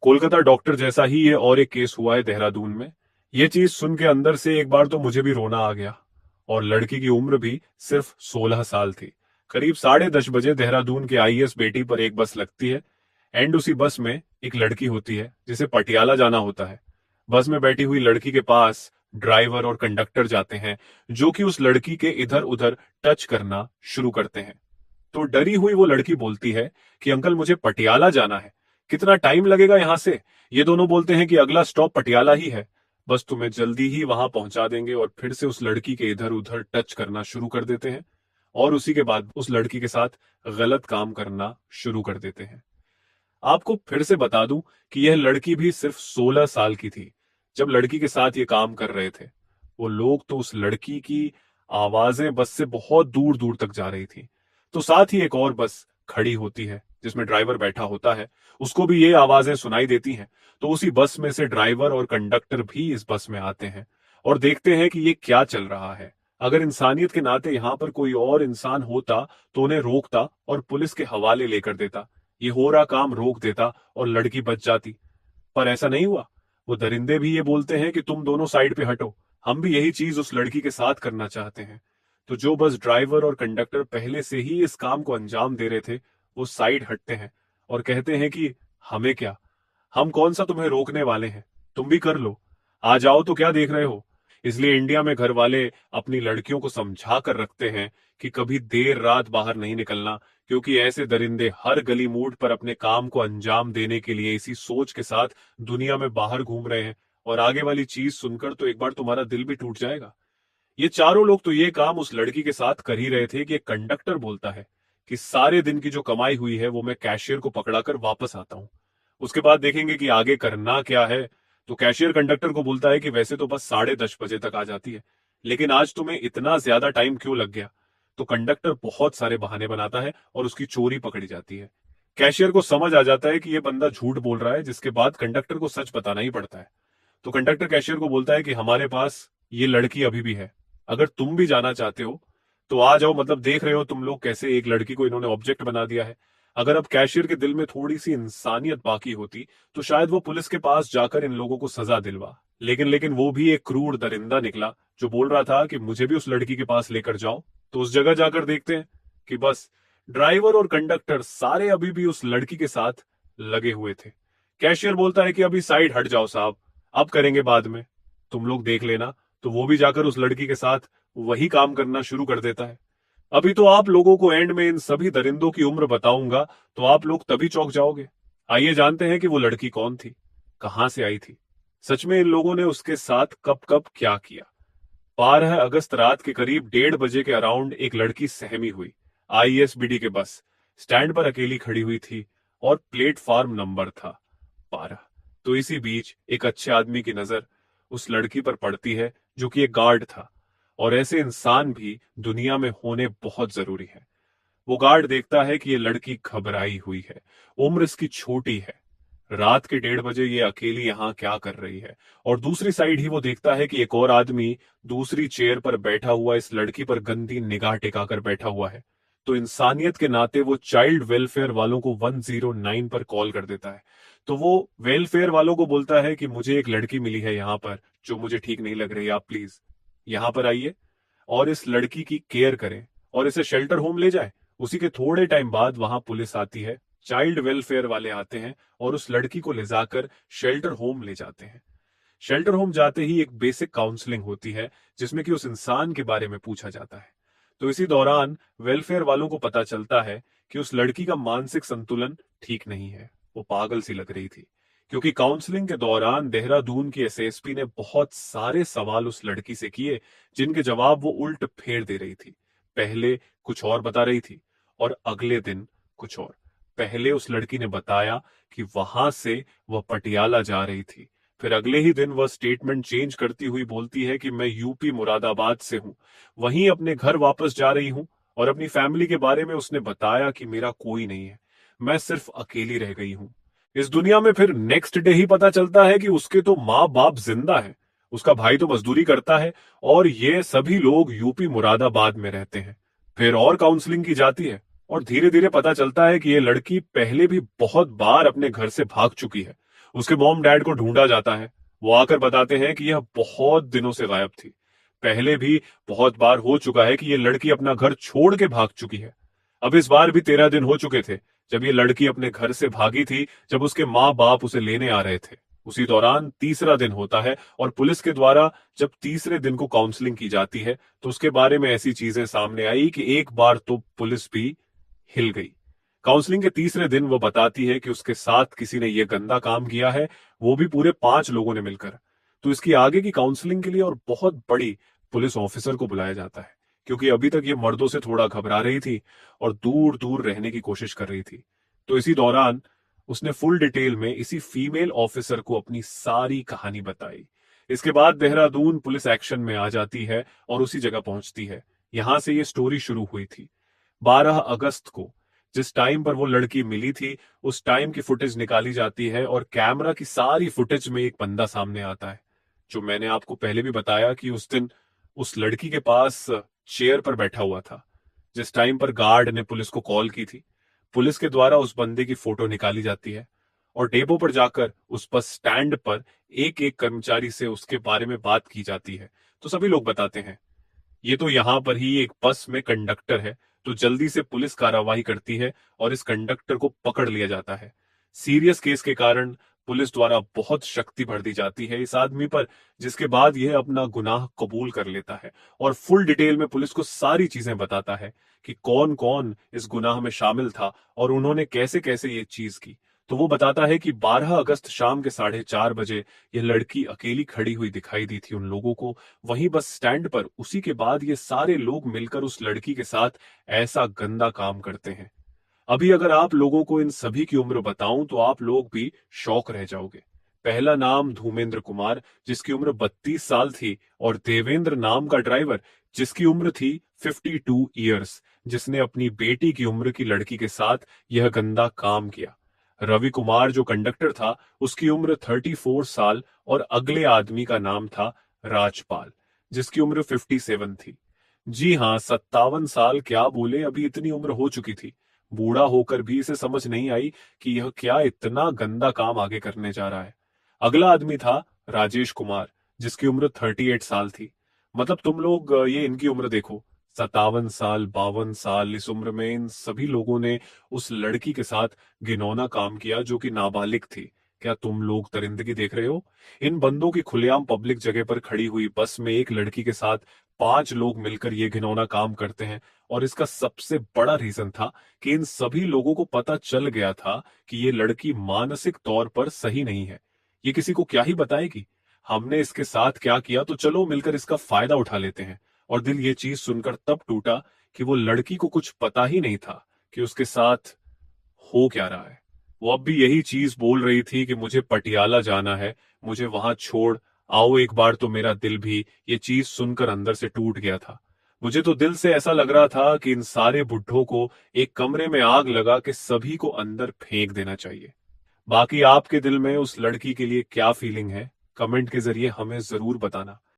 Kolkata doctor जैसा ही ये और एक केस हुआ है देहरादून में। ये चीज सुन के अंदर से एक बार तो मुझे भी रोना आ गया। और लड़की की उम्र भी सिर्फ 16 साल थी। करीब 10:30 बजे देहरादून के आईएएस बेटी पर एक बस लगती है। एंड उसी बस में एक लड़की होती है जिसे पटियाला जाना होता है। बस में बैठी हुई लड़की के पास ड्राइवर और कंडक्टर जाते हैं, जो कि उस लड़की के इधर उधर टच करना शुरू करते हैं। तो डरी हुई वो लड़की बोलती है कि अंकल मुझे पटियाला जाना है, कितना टाइम लगेगा यहां से। ये दोनों बोलते हैं कि अगला स्टॉप पटियाला ही है, बस तुम्हें जल्दी ही वहां पहुंचा देंगे। और फिर से उस लड़की के इधर उधर टच करना शुरू कर देते हैं और उसी के बाद उस लड़की के साथ गलत काम करना शुरू कर देते हैं। आपको फिर से बता दूं कि यह लड़की भी सिर्फ 16 साल की थी जब लड़की के साथ ये काम कर रहे थे। वो लोग तो उस लड़की की आवाजें बस से बहुत दूर दूर तक जा रही थी। तो साथ ही एक और बस खड़ी होती है जिसमें ड्राइवर बैठा होता है, उसको भी ये आवाजें सुनाई देती हैं। तो उसी बस में से ड्राइवर और कंडक्टर भी इस बस में आते हैं और देखते हैं कि ये क्या चल रहा है। अगर इंसानियत के नाते यहां पर कोई और इंसान होता तो उन्हें रोकता और पुलिस के हवाले लेकर देता, ये हो रहा काम रोक देता और लड़की बच जाती। पर ऐसा नहीं हुआ। वो दरिंदे भी ये बोलते हैं कि तुम दोनों साइड पे हटो, हम भी यही चीज उस लड़की के साथ करना चाहते हैं। तो जो बस ड्राइवर और कंडक्टर पहले से ही इस काम को अंजाम दे रहे थे, वो साइड हटते हैं और कहते हैं कि हमें क्या, हम कौन सा तुम्हें रोकने वाले हैं, तुम भी कर लो, आ जाओ तो क्या देख रहे हो। इसलिए इंडिया में घर वाले अपनी लड़कियों को समझा कर रखते हैं कि कभी देर रात बाहर नहीं निकलना, क्योंकि ऐसे दरिंदे हर गली मूड पर अपने काम को अंजाम देने के लिए इसी सोच के साथ दुनिया में बाहर घूम रहे हैं। और आगे वाली चीज सुनकर तो एक बार तुम्हारा दिल भी टूट जाएगा। ये चारों लोग तो ये काम उस लड़की के साथ कर ही रहे थे कि एक कंडक्टर बोलता है कि सारे दिन की जो कमाई हुई है वो मैं कैशियर को पकड़ाकर वापस आता हूं, उसके बाद देखेंगे कि आगे करना क्या है। तो कैशियर कंडक्टर को बोलता है कि वैसे तो बस 10:30 बजे तक आ जाती है, लेकिन आज तुम्हें इतना ज्यादा टाइम क्यों लग गया। तो कंडक्टर बहुत सारे बहाने बनाता है और उसकी चोरी पकड़ी जाती है। कैशियर को समझ आ जाता है कि ये बंदा झूठ बोल रहा है, जिसके बाद कंडक्टर को सच बताना ही पड़ता है। तो कंडक्टर कैशियर को बोलता है कि हमारे पास ये लड़की अभी भी है, अगर तुम भी जाना चाहते हो तो आ जाओ। मतलब देख रहे हो तुम लोग कैसे एक लड़की को इन्होंने ऑब्जेक्ट बना दिया है। अगर अब कैशियर के दिल में थोड़ी सी इंसानियत बाकी होती तो शायद वो पुलिस के पास जाकर इन लोगों को सजा दिलवा। लेकिन वो भी एक क्रूर दरिंदा निकला जो बोल रहा था कि मुझे भी उस लड़की के पास लेकर जाओ। तो उस जगह जाकर देखते हैं कि बस ड्राइवर और कंडक्टर सारे अभी भी उस लड़की के साथ लगे हुए थे। कैशियर बोलता है कि अभी साइड हट जाओ साहब, अब करेंगे बाद में, तुम लोग देख लेना। तो वो भी जाकर उस लड़की के साथ वही काम करना शुरू कर देता है। अभी तो आप लोगों को एंड में इन सभी दरिंदों की उम्र बताऊंगा तो आप लोग तभी चौंक जाओगे। आइए जानते हैं कि वो लड़की कौन थी, कहां से आई थी, सच में इन लोगों ने उसके साथ कब कब क्या किया। 12 अगस्त रात के करीब 1:30 के अराउंड एक लड़की सहमी हुई आईएसबीडी के बस स्टैंड पर अकेली खड़ी हुई थी और प्लेटफॉर्म नंबर था 12। तो इसी बीच एक अच्छे आदमी की नजर उस लड़की पर पड़ती है जो कि एक गार्ड था। और ऐसे इंसान भी दुनिया में होने बहुत जरूरी है। वो गार्ड देखता है कि ये लड़की घबराई हुई है, उम्र इसकी छोटी है, रात के 1:30 ये अकेली यहाँ क्या कर रही है। और दूसरी साइड ही वो देखता है कि एक और आदमी दूसरी चेयर पर बैठा हुआ इस लड़की पर गंदी निगाह टिकाकर बैठा हुआ है। तो इंसानियत के नाते वो चाइल्ड वेलफेयर वालों को 109 पर कॉल कर देता है। तो वो वेलफेयर वालों को बोलता है कि मुझे एक लड़की मिली है यहाँ पर जो मुझे ठीक नहीं लग रही, आप प्लीज यहाँ पर आइए और इस लड़की की केयर करें और इसे शेल्टर होम ले जाए। उसी के थोड़े टाइम बाद वहां पुलिस आती है, चाइल्ड वेलफेयर वाले आते हैं और उस लड़की को ले जाकर शेल्टर होम ले जाते हैं। शेल्टर होम जाते ही एक बेसिक काउंसलिंग होती है जिसमें कि उस इंसान के बारे में पूछा जाता है। तो इसी दौरान वेलफेयर वालों को पता चलता है कि उस लड़की का मानसिक संतुलन ठीक नहीं है, वो पागल सी लग रही थी। क्योंकि काउंसलिंग के दौरान देहरादून की एसएसपी ने बहुत सारे सवाल उस लड़की से किए जिनके जवाब वो उल्ट फेर दे रही थी। पहले कुछ और बता रही थी और अगले दिन कुछ और। पहले उस लड़की ने बताया कि वहां से वह पटियाला जा रही थी, फिर अगले ही दिन वह स्टेटमेंट चेंज करती हुई बोलती है कि मैं यूपी मुरादाबाद से हूं, वहीं अपने घर वापस जा रही हूं। और अपनी फैमिली के बारे में उसने बताया कि मेरा कोई नहीं है, मैं सिर्फ अकेली रह गई हूं। इस दुनिया में फिर नेक्स्ट डे ही पता चलता है कि उसके तो माँ बाप जिंदा है, उसका भाई तो मजदूरी करता है और ये सभी लोग यूपी मुरादाबाद में रहते हैं। फिर और काउंसलिंग की जाती है और धीरे धीरे पता चलता है कि ये लड़की पहले भी बहुत बार अपने घर से भाग चुकी है। उसके मॉम डैड को ढूंढा जाता है। वो आकर बताते हैं कि यह बहुत दिनों से गायब थी। पहले भी बहुत बार हो चुका है कि ये लड़की अपना घर छोड़ के भाग चुकी है। अब इस बार भी 13 दिन हो चुके थे जब ये लड़की अपने घर से भागी थी, जब उसके माँ बाप उसे लेने आ रहे थे। उसी दौरान तीसरा दिन होता है और पुलिस के द्वारा जब तीसरे दिन को काउंसलिंग की जाती है तो उसके बारे में ऐसी चीजें सामने आई कि एक बार तो पुलिस भी हिल गई। काउंसलिंग के तीसरे दिन वो बताती है कि उसके साथ किसी ने यह गंदा काम किया है, वो भी पूरे 5 लोगों ने मिलकर। तो इसकी आगे की काउंसलिंग के लिए और बहुत बड़ी पुलिस ऑफिसर को बुलाया जाता है, क्योंकि अभी तक ये मर्दों से थोड़ा घबरा रही थी और दूर दूर रहने की कोशिश कर रही थी। तो इसी दौरान उसने फुल डिटेल में इसी फीमेल ऑफिसर को अपनी सारी कहानी बताई। इसके बाद देहरादून पुलिस एक्शन में आ जाती है और उसी जगह पहुंचती है। यहां से ये स्टोरी शुरू हुई थी। 12 अगस्त को जिस टाइम पर वो लड़की मिली थी, उस टाइम की फुटेज निकाली जाती है और कैमरा की सारी फुटेज में एक बंदा सामने आता है, जो मैंने आपको पहले भी बताया कि उस दिन उस लड़की के पास चेयर पर बैठा हुआ था। जिस टाइम पर गार्ड ने पुलिस को कॉल की थी, पुलिस के द्वारा उस बंदे की फोटो निकाली जाती है और डेपो पर जाकर उस बस स्टैंड पर एक एक कर्मचारी से उसके बारे में बात की जाती है। तो सभी लोग बताते हैं ये तो यहां पर ही एक बस में कंडक्टर है। तो जल्दी से पुलिस कार्रवाई करती है और इस कंडक्टर को पकड़ लिया जाता है। सीरियस केस के कारण पुलिस द्वारा बहुत शक्ति भर दी जाती है इस आदमी पर, जिसके बाद यह अपना गुनाह कबूल कर लेता है और फुल डिटेल में पुलिस को सारी चीजें बताता है कि कौन कौन इस गुनाह में शामिल था और उन्होंने कैसे कैसे ये चीज की। तो वो बताता है कि 12 अगस्त शाम के 4:30 बजे यह लड़की अकेली खड़ी हुई दिखाई दी थी उन लोगों को, वहीं बस स्टैंड पर। उसी के बाद ये सारे लोग मिलकर उस लड़की के साथ ऐसा गंदा काम करते हैं। अभी अगर आप लोगों को इन सभी की उम्र बताऊं तो आप लोग भी शौक रह जाओगे। पहला नाम धूमेंद्र कुमार, जिसकी उम्र 32 साल थी, और देवेंद्र नाम का ड्राइवर, जिसकी उम्र थी 52 ईयर्स, जिसने अपनी बेटी की उम्र की लड़की के साथ यह गंदा काम किया। रवि कुमार जो कंडक्टर था, उसकी उम्र 34 साल, और अगले आदमी का नाम था राजपाल, जिसकी उम्र 57 थी। जी हाँ, 57 साल क्या बोले, अभी इतनी उम्र हो चुकी थी। बूढ़ा होकर भी इसे समझ नहीं आई कि यह क्या इतना गंदा काम आगे करने जा रहा है। अगला आदमी था राजेश कुमार, जिसकी उम्र 38 साल थी। मतलब तुम लोग ये इनकी उम्र देखो, 57 साल, 52 साल, इस उम्र में इन सभी लोगों ने उस लड़की के साथ घिनौना काम किया जो कि नाबालिग थी। क्या तुम लोग दरिंदगी देख रहे हो? इन बंदों की खुलेआम पब्लिक जगह पर खड़ी हुई बस में एक लड़की के साथ 5 लोग मिलकर ये घिनौना काम करते हैं। और इसका सबसे बड़ा रीजन था कि इन सभी लोगों को पता चल गया था कि ये लड़की मानसिक तौर पर सही नहीं है। ये किसी को क्या ही बताएगी। हमने इसके साथ क्या किया, तो चलो मिलकर इसका फायदा उठा लेते हैं। और दिल ये चीज सुनकर तब टूटा कि वो लड़की को कुछ पता ही नहीं था कि उसके साथ हो क्या रहा है। वो अब भी यही चीज बोल रही थी कि मुझे पटियाला जाना है, मुझे वहां छोड़ आओ एक बार। तो मेरा दिल भी ये चीज सुनकर अंदर से टूट गया था। मुझे तो दिल से ऐसा लग रहा था कि इन सारे बुड्ढों को एक कमरे में आग लगा के सभी को अंदर फेंक देना चाहिए। बाकी आपके दिल में उस लड़की के लिए क्या फीलिंग है, कमेंट के जरिए हमें जरूर बताना।